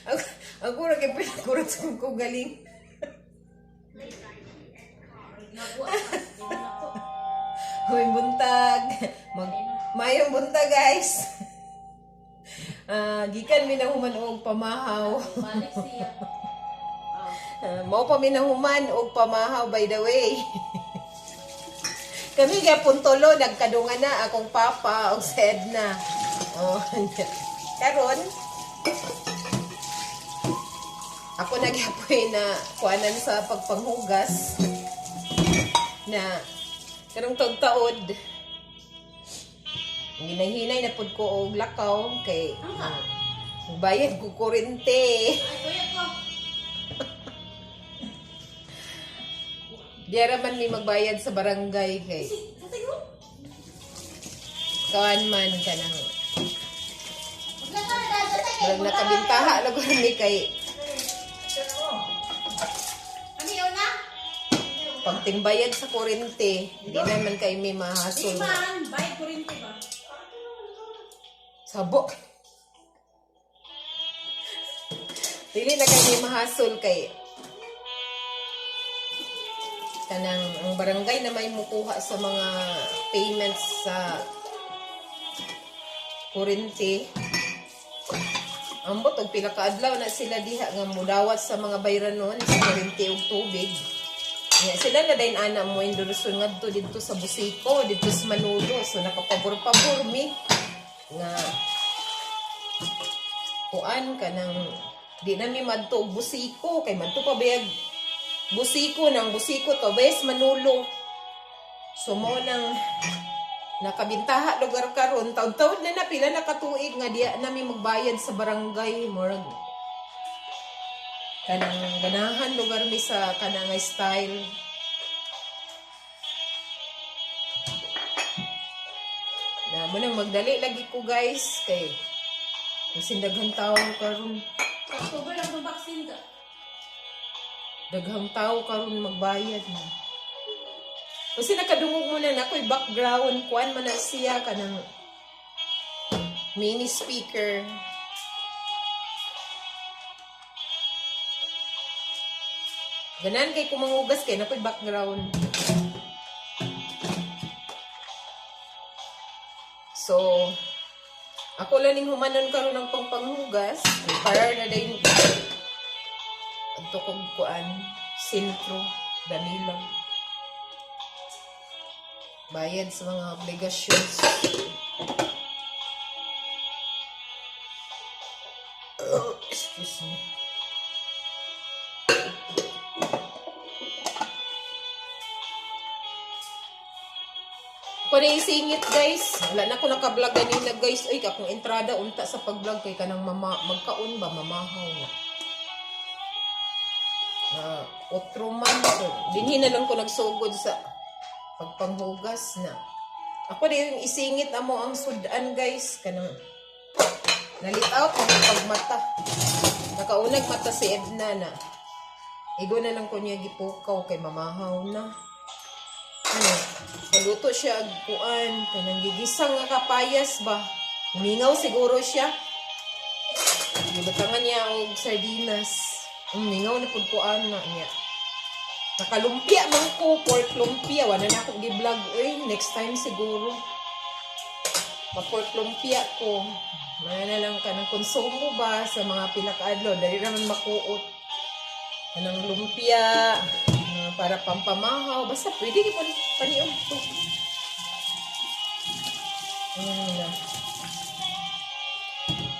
Ako, ako na kay pinakurat sa kong galing. Hoy, buntag. Mayong buntag, guys. Gikan mi na human og pamahaw. Mao pa mi na human og pamahaw, by the way. Kami gyapon tulo nagkadungan na akong papa og si Edna. Oh, karon ako nagyapoy na kuanan sa pagpanghugas na karong taod. Hinay-hinay na pud ko og lakaw kay bayad ko kuryente. Diara man mi magbayad sa barangay kay kawan man kanang Parang nakabintaha lugar ni kay pagtingbayad sa kuryente, hindi naman kay may mahasol. Di man, bayad kuryente ba? Sabok. Dili na kay may mahasol kay kanang ang barangay na may mukuha sa mga payments sa kuryente. Ambot og pila ka adlaw na sila diha nga mudawat sa mga bayranon sa kuryente ug tubig. Nga sila na dayon ana mo endorson ngadto didto sa Busiko, didto sa Manolo. So nakapabor-pabor mi nga kuan kanang di na mi madto og Busiko kay madto pa bayag Busiko nang Busiko to bes Manolo. So mo nang nakabintaha lugar karon taud-taud na napila na katuig nga diya nami magbayad sa barangay murag kanang ganahan lugar mi sa kanang style. Na mo nang magdali lagi ko guys kay kasi daghang tao karon. October lang itong vaccine ka. Daghang tao karon magbayad na. Kasi nakadungog mo na ako'y background kuan man na siya kanang mini speaker. Ganan kay kumangugas kay nakoy background. So, ako lang ning humanon karon ng pangpanghugas para na din adto kog kuan sentro Danilo. Bayad sa mga obligasyon. Excuse me. Ako na isingit guys. Wala na ako naka-vlog ganina guys. Uy, akong entrada unta sa pag-vlog kay kanang magkaon ba mamahaw na. Otro man. Dinhin na lang ko nagsugod sa pagpanghugas na. Ako na yung isingit amo ang sudan guys. Kanang nalitaw ko ng pagmata. Nakaunag mata si Edna na. Igo na lang ko niya gipukaw kay mamahaw na. Kaluto siya agkuan. Kanang gigisang nga kapayas ba. Umingaw siguro siya. Gibatangan niya og sardinas. Umingaw na pagkuan na niya. Nakalumpia man ko, pork lumpia. Wala na akong gi-vlog. Next time siguro. Pa-pork lumpia ko. Wala na lang ka ng konsumo ba sa mga pilak-adlo. Dali naman makuot. Kanang lumpia. Para pampamahaw. Basta pwede di paniog to.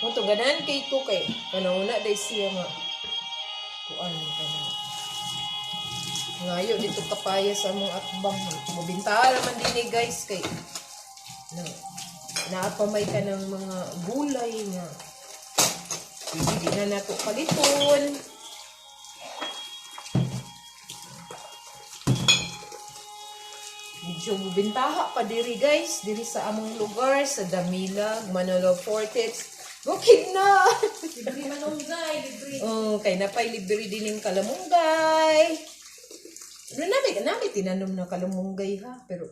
Kung ito, ganahan kay ko kay. Kanauna day siya nga. Kuan ka na. Ngayon, dito kapaya sa mong atbang. Mabintahan naman din eh guys kay naapamay ka ng mga gulay nga. Hindi na nato paliton. Medyo mabintaha pa diri guys. Diri sa among lugar, sa Damilag, Manolo Fortes. Bukid na! Libre manunggay, libre. Kay napay libre din yung kalamunggay. Nami tinanom na kalamunggay ha. Pero,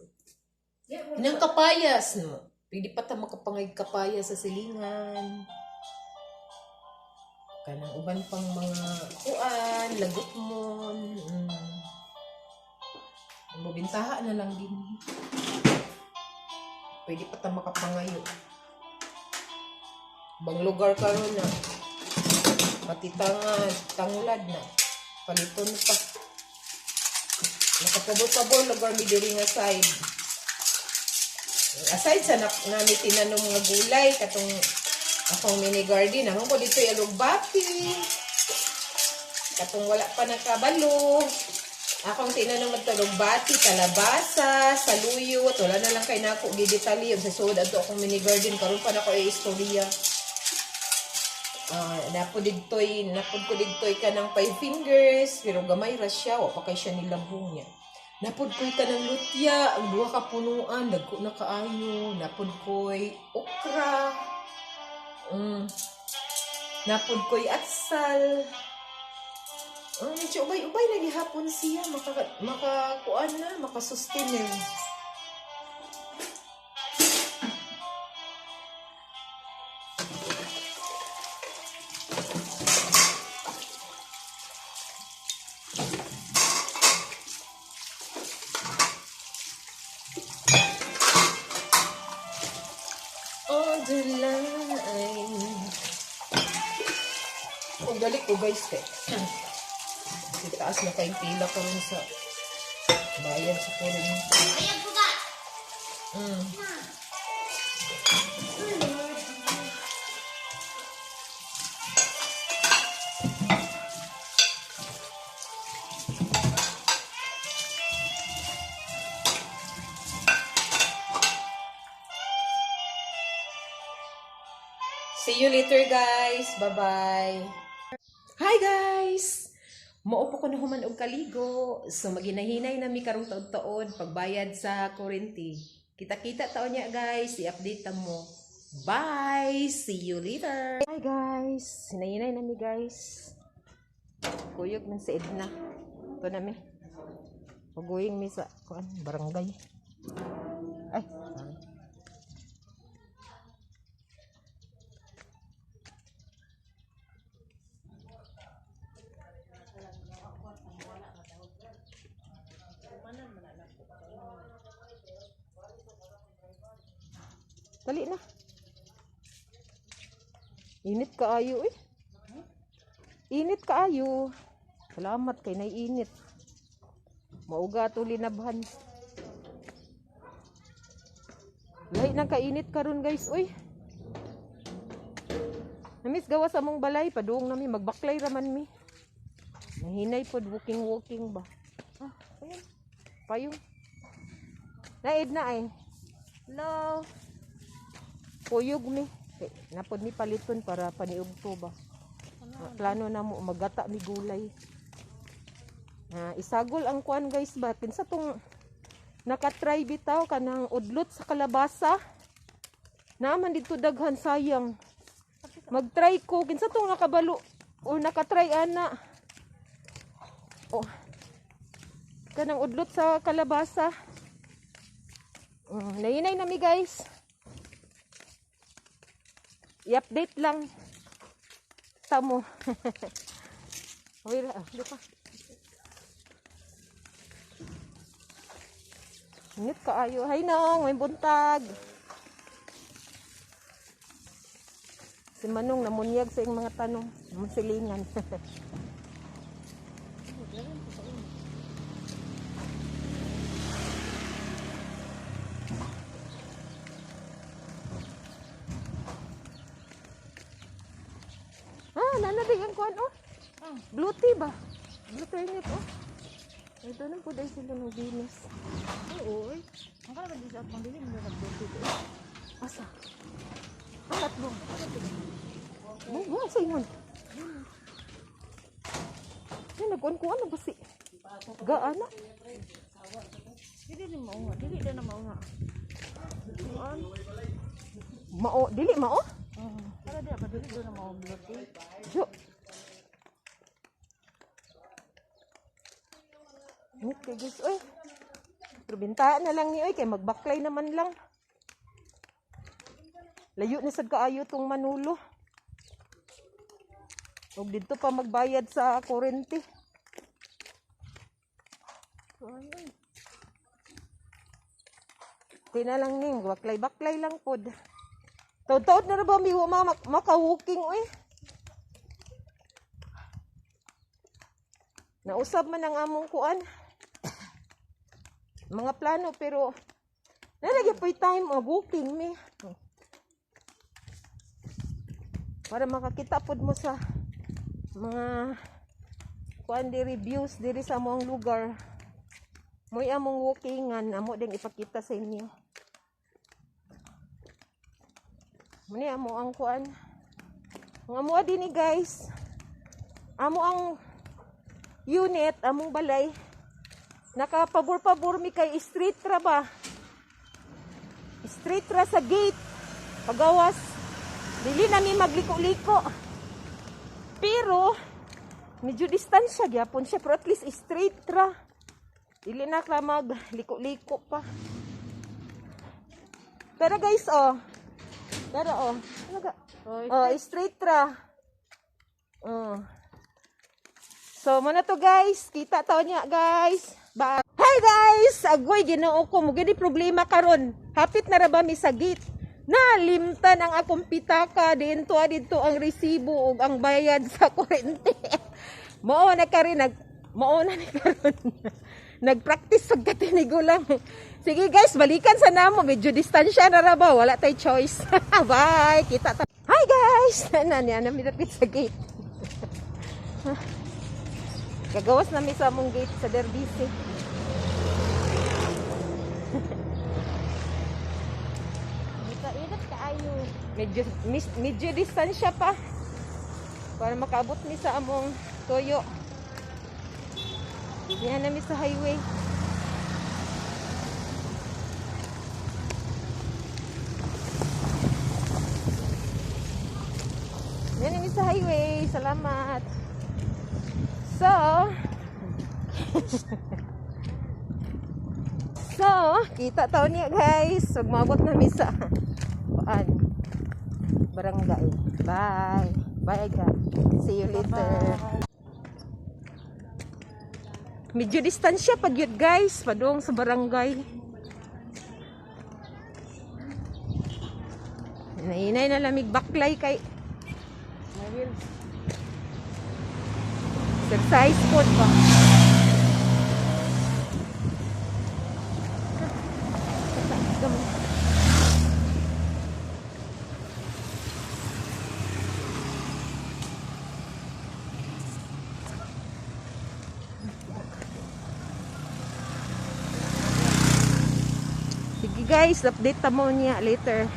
inang kapayas no. Pwede pa ta makapangay kapayas sa silingan. kanang uban pang mga kuan, lagot mo. Mabintaha na lang din. Pwede pa ta makapangayo. Bang lugar karon na. Pati tangulad na. Paliton pa. Nakapabot-pabor lugar mi diri nga side. Aside sa nami tinanong mga gulay katong akong mini garden, naman ko dito yung alugbati. Katong wala pa nakabalo. Akong tinanong magtalugbati, kalabasa, saluyot, wala na lang kay nako gidetalye sa suod ato akong mini garden karon pa nako istorya. Napod ko digtoy ka ng 5 fingers, pero gamay ra siya, wa pa kay siya nilabong niya. Napod ko'y ka ng lutya, ang duha ka punuan, dagko na kaayo. Napod ko'y okra, napod ko'y atsal. Medyo ubay-ubay na gihapon siya, makakuan na, makasustain. Kung dali ko guys taas na kayong pila ko rin sa bayan sa kuryente. Ayan ko ba? See you later guys. Bye-bye. Hi guys! Maupo ko na human og kaligo. So maginahinay na mi karong taon-taon pagbayad sa kuryente. Kita-kita taon niya guys. I-update ta mo. Bye! See you later! Hi guys! Hinahinay na mi guys. Kuyog man sa Edna. Ito na mi. Paguying mi sa barangay. Ay! Sorry. Dali na. Init kaayo eh. Init kaayo. Salamat kay naiinit. Mauga to linabhan. Lahi nang kainit karon guys, uy. Namis gawa sa mong balay, padung nami magbaklay raman mi. Nahinay pod walking ba. Ayun. Payong. Naid na ay. Hello. Kuyog mi. Napod mi paliton para paniugto ba. Plano na mo magata mi gulay. Isagol ang kuan guys ba. Kinsa tong nakatry bitaw kanang udlot sa kalabasa. Naaman dito daghan sayang. Magtry ko kinsa tong nakabalo o nakatry ana. Oh. Kanang udlot sa kalabasa. Nainay na mi guys. I-update lang tamo. Wala, di pa. Init kaayo. Hay nong, may buntag. Si Manong namunyag sa iyong mga tanong. Silingan. Nanabig ang kuhan, oh. Blue tea ba? Blue tea nito, oh. Ito na po dahil sila ng Venus. Oo, eh. Ang kala ba sa atong dili, mga blue tea, eh. Asa? Ang tatlong. Mga sa ingon. Yan, nag-kuhan na ba si? Gaan na? Dili na maunga. Dili na maunga. Dili mao? Kala di apa dili na maunga blue tea. Jo. Nit kay guys, oy. Pero bintaan na lang ni oy kay magbaklay naman lang. Layo ni sad kaayo tong Manulo. Ug dito pa magbayad sa kuryente. Ayun. Tina lang ning, baklay-baklay lang pod. Taud-taud na ba mi maka-walking oy. Nausab man ang among kuan. Mga plano pero nalagyan po time walking mi. Para makakita pod mo sa mga kuan di reviews diri sa among lugar. Mo'y among walkingan, amo ding ipakita sa inyo. Muni amo ang kuan. Ang amo dinhi guys. Amo ang unit, among balay. Nakapabor-pabor mi kay street ra ba? Street ra sa gate. Pagawas. Dili na mi magliko-liko. Pero medyo distansya gyapon siya, pero at least straight ra. Dili na ka magliko-liko pa. Pero guys, oh. Pero oh, straight ra. So, muna to guys. Kita to niya guys. Bye. Hi guys! Agoy, ginoo ko. Mugini problema karon. Hapit na ra ba mi sa gate. Nalimtan ang akong pitaka. Dito ang resibo ug ang bayad sa kuryente. Mao na karon. Nag-practice sa katinigo lang. Sige guys, balikan sa namo. Medyo distansya na ra ba? Wala tay choice. Bye! Kita ta. Hi guys! Namidapit sa gate. Gagawas namin sa among gate sa Derbisi. Init kaayo. Medyo distansya pa. Para makaabot mi sa among toyo. Yan namin sa highway. Yan namin sa highway. Salamat. So, kita tao niya guys. So, mabot namin sa barangay. Bye. Bye guys. See you later. Bye. Medyo distansya pag yun guys. Padung sa barangay. Nainay na lamig baklay kay exercise po pa. Sige guys, update mo niya later.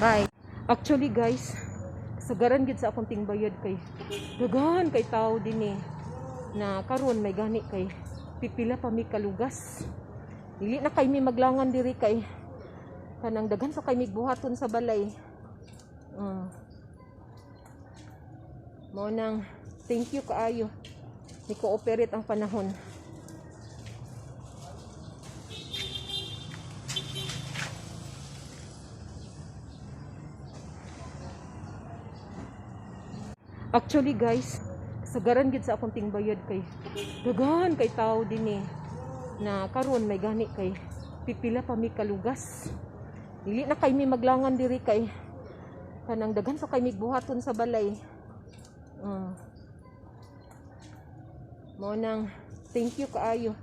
Bye. Actually guys, sagaran gid sa akong tingbayad kay dagan kay tao din na karon may gani kay pipila pa mi kalugas. Dili na kay mi maglangan diri kay kanang daghan sa kay mi buhaton sa balay. Mo nang thank you kaayo. Ni cooperate ang panahon. Actually guys, sagaran gid sa akong tingbayad kay dagan kay tao din na karon may gani kay pipila pa mi kalugas. Dili na kay mi maglangan diri kay kanang daghan sa kay mi buhaton sa balay. Mo nang thank you kaayo.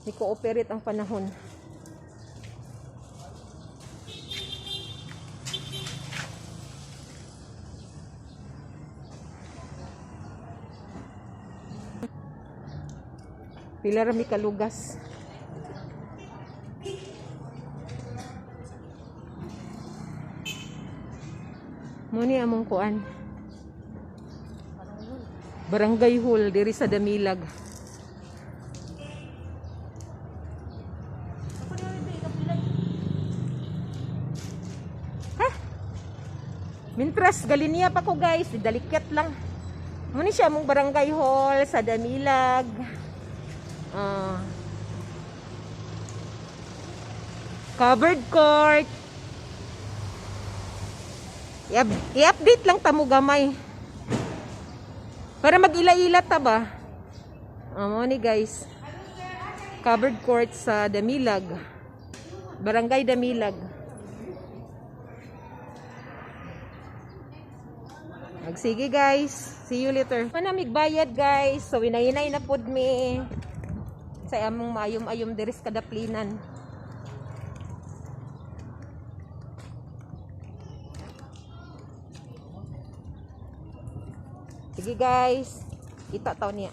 Ni cooperate ang panahon. Pila ra mi kalugas. Muni among kuan. Barangay Hall diri sa Damilag. Ha? Mintras galinia pa ko guys, dalikat lang. Muni siya among Barangay Hall sa Damilag. Covered court. I-update lang tamo gamay. Para mag-ila-ila ta ba? Mo ni guys. Covered court sa Damilag. Barangay Damilag. Sige guys. See you later. Manamig bayad guys. So winay-inay na pud mi. Sa among mayom-ayom diris kadaplinan. Sige guys. Kita taon niya.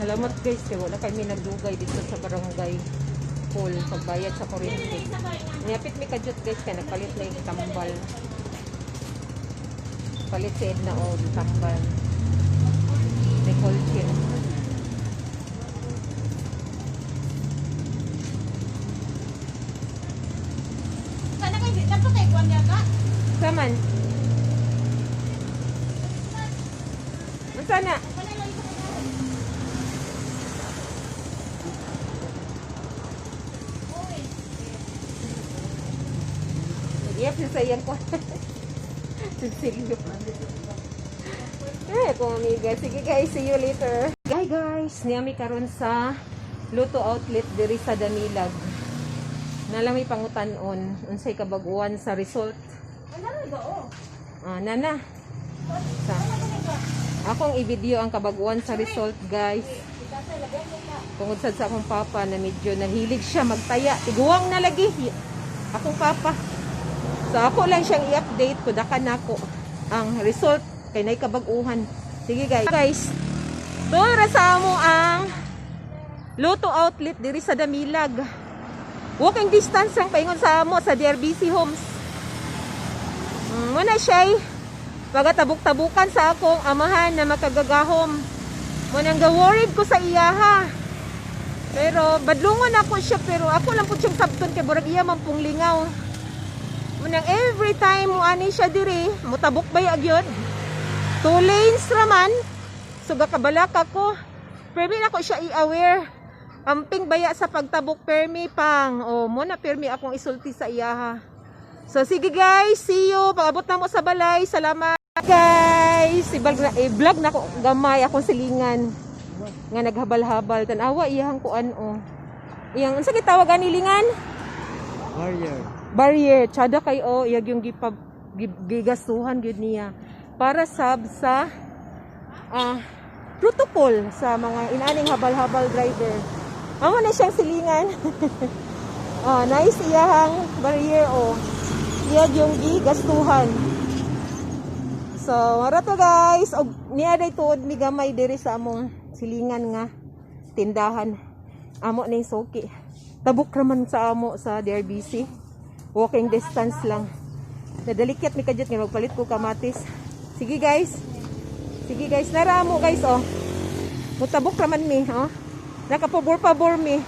Salamat guys. Kaya wala kami nagdugay dito sa barangay pool. Pagbayad sa kuryente. Niyapit mi kadyot guys. Kaya nagpalit na yung tambal. Palit si Edna o tambal. Nicole Chin. Sana kayo, dapat kayo kuwan niya ka? Saman. Sana. Yep, sayang ko. Silyo. Kung amiga. Sige guys, see you later. Hi guys, niyami karon sa Luto Outlet diri sa Damilag. Nalami pangutanon unsay kabaguan sa result. Nana. Sa akong i-video ang kabaguan sa result guys. Tungod sa akong papa na medyo nahilig siya magtaya. Tiguang na lagi. Akong papa. So ako lang siyang i-update ko dakan nako ang result kay nay kabaguhan. Sige guys. Guys, doon sa amo ang Luto Outlet diri sa Damilag. Walking distance lang paingon sa amo sa DRBC Homes. Muna siya pagatabuk-tabukan sa akong amahan na makagagahom. Munang ga-worried ko sa iyaha. Pero badlungon ako siya pero ako lang po siyang sabton kay burag iya man pong lingaw. Munang every time mo ani siya diri, mutabok bay agyod. 2 lanes raman. So gakabalaka ko. Permi na ko siya i-aware. Amping baya sa pagtabok permi pang. O muna permi akong isulti sa iyaha. So sige guys, see you. Paabot na mo sa balay. Salamat guys. I-vlog na ko gamay akong silingan. Nga naghabal-habal. Tanawa iyang kuan o. Iyang unsa gitawag ani lingan? Barrier. Tsada kay o iyag yung gigasuhan gyud niya para sa protocol sa mga inaning habal-habal driver. Amo na siyang silingan. Nice iyang barrier o. Iyag yung gigastuhan. So, mara to guys. Og niya day tuod mi gamay diri sa among silingan nga tindahan. Amo na yung soki. Tabuk raman sa amo sa DRBC. Walking distance lang. Nadalikit mi kadyot nga magpalit ko kamatis. Sige guys. Sige guys, nara mo guys oh. Mutabok raman mi, oh. Nakapabor-pabor mi.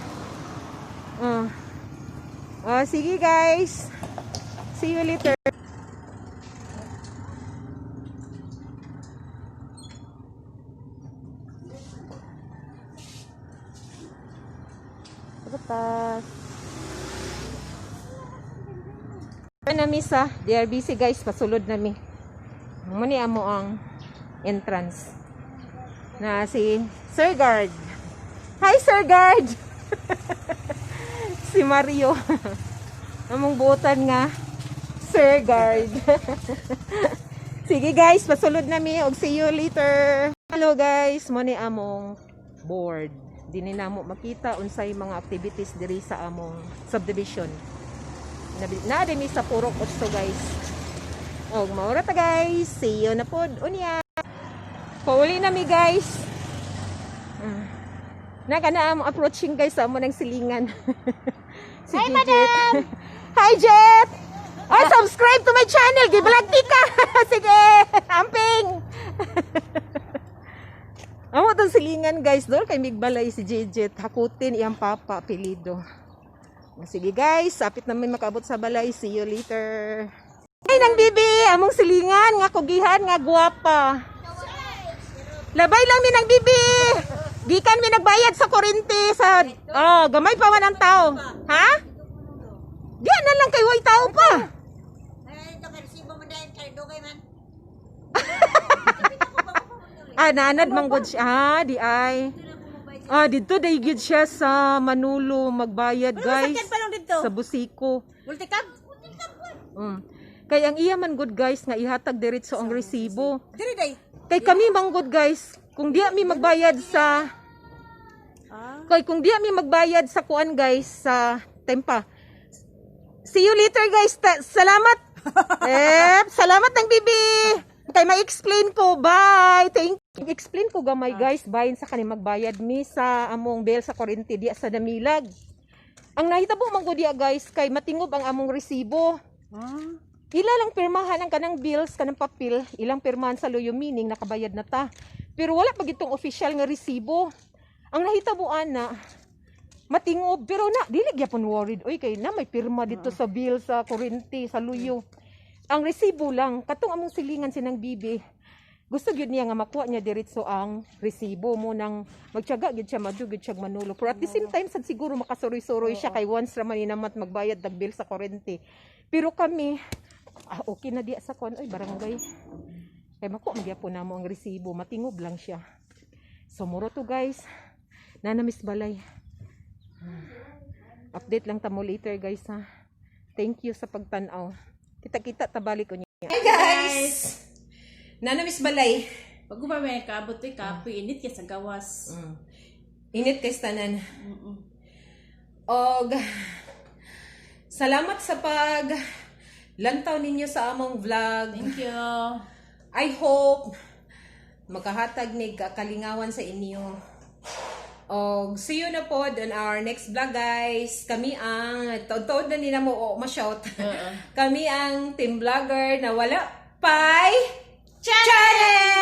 Sige guys. See you later. Pagkatas. Nami sa DRBC guys, pasulod nami. Muni amo ang entrance. Na si Sir Guard. Hi Sir Guard. Si Mario. Among buotan nga Sir Guard. Sige guys, pasulod nami og see you later. Hello guys, muni among board. Dini namo makita unsay mga activities diri sa among subdivision. Na-demi sa Purok 8 guys. Og maura ta guys. See you na pod unya. Pauli na mi guys. Nagana am approaching guys sa amo nang silingan. Si Hi Jet. madam. Hi Jet. Subscribe to my channel. Gi-vlog ka. Sige. Amping. Amo tong silingan guys. Dol kay migbalay si Jet. Hakutin iyang papa apelido. Sige guys, sapit na may makaabot sa balay. See you later. Ay nang bibi, among silingan nga kugihan nga guwapa. Labay lang mi nang bibi. Gikan mi nagbayad sa kuryente sa gamay pa man ang tao. Ha? Diyan na lang kay way tao pa. Ay, ito kay resibo mo dahil kay dugay man. Naanad manggod siya. Di ay. Dito day gid siya sa Manulo magbayad, guys. Sakyan pa lang dito. Sa Busico. Multicab? Kay ang iya man good guys nga ihatag diretso ang resibo. Diri day. Kay kami man good guys, kung di mi magbayad sa kung di mi magbayad sa kuan guys sa Tempa. See you later guys. Salamat. Salamat ng bibi. Kay ma-explain ko. Bye. Thank you. Explain ko gamay guys, bayin sa kani magbayad mi sa among bill sa kuryente diya sa Damilag. Ang nahitabo man ko diya guys kay matingob ang among resibo. Ila lang pirmahan ang kanang bills, kanang papel, ilang pirmahan sa loyo meaning nakabayad na ta. Pero wala pa gitong official nga resibo. Ang nahitabuan na matingob pero na dili gyapon worried oy kay na may pirma dito sa bill sa kuryente sa loyo. Ang resibo lang katong among silingan sinang bibi. Gusto gyud niya nga makuha niya diretso ang resibo mo nang magtiyaga gyud siya madugid siya manulo. Pero at the same time sad siguro makasuroy-suroy siya kay once ra man namat magbayad ng bill sa kuryente. Pero kami okay na diya sa kon oy barangay. Kay mako magyapon namo ang resibo, matingob lang siya. So muro to guys. Nana Miss Balay. Update lang ta mo later guys ha. Thank you sa pagtan-aw. Kita-kita tabalik ko niya. Hi guys. Nana Miss Balay. Pag may kaabot ay kape, init kay sa gawas. Init kay tanan. Og salamat sa pag lantaw ninyo sa among vlog. Thank you. I hope makahatag ni kalingawan sa inyo. Og see you na po on our next vlog guys. Kami ang taod na nila mo ma-shout. Kami ang team vlogger na wala pay channel.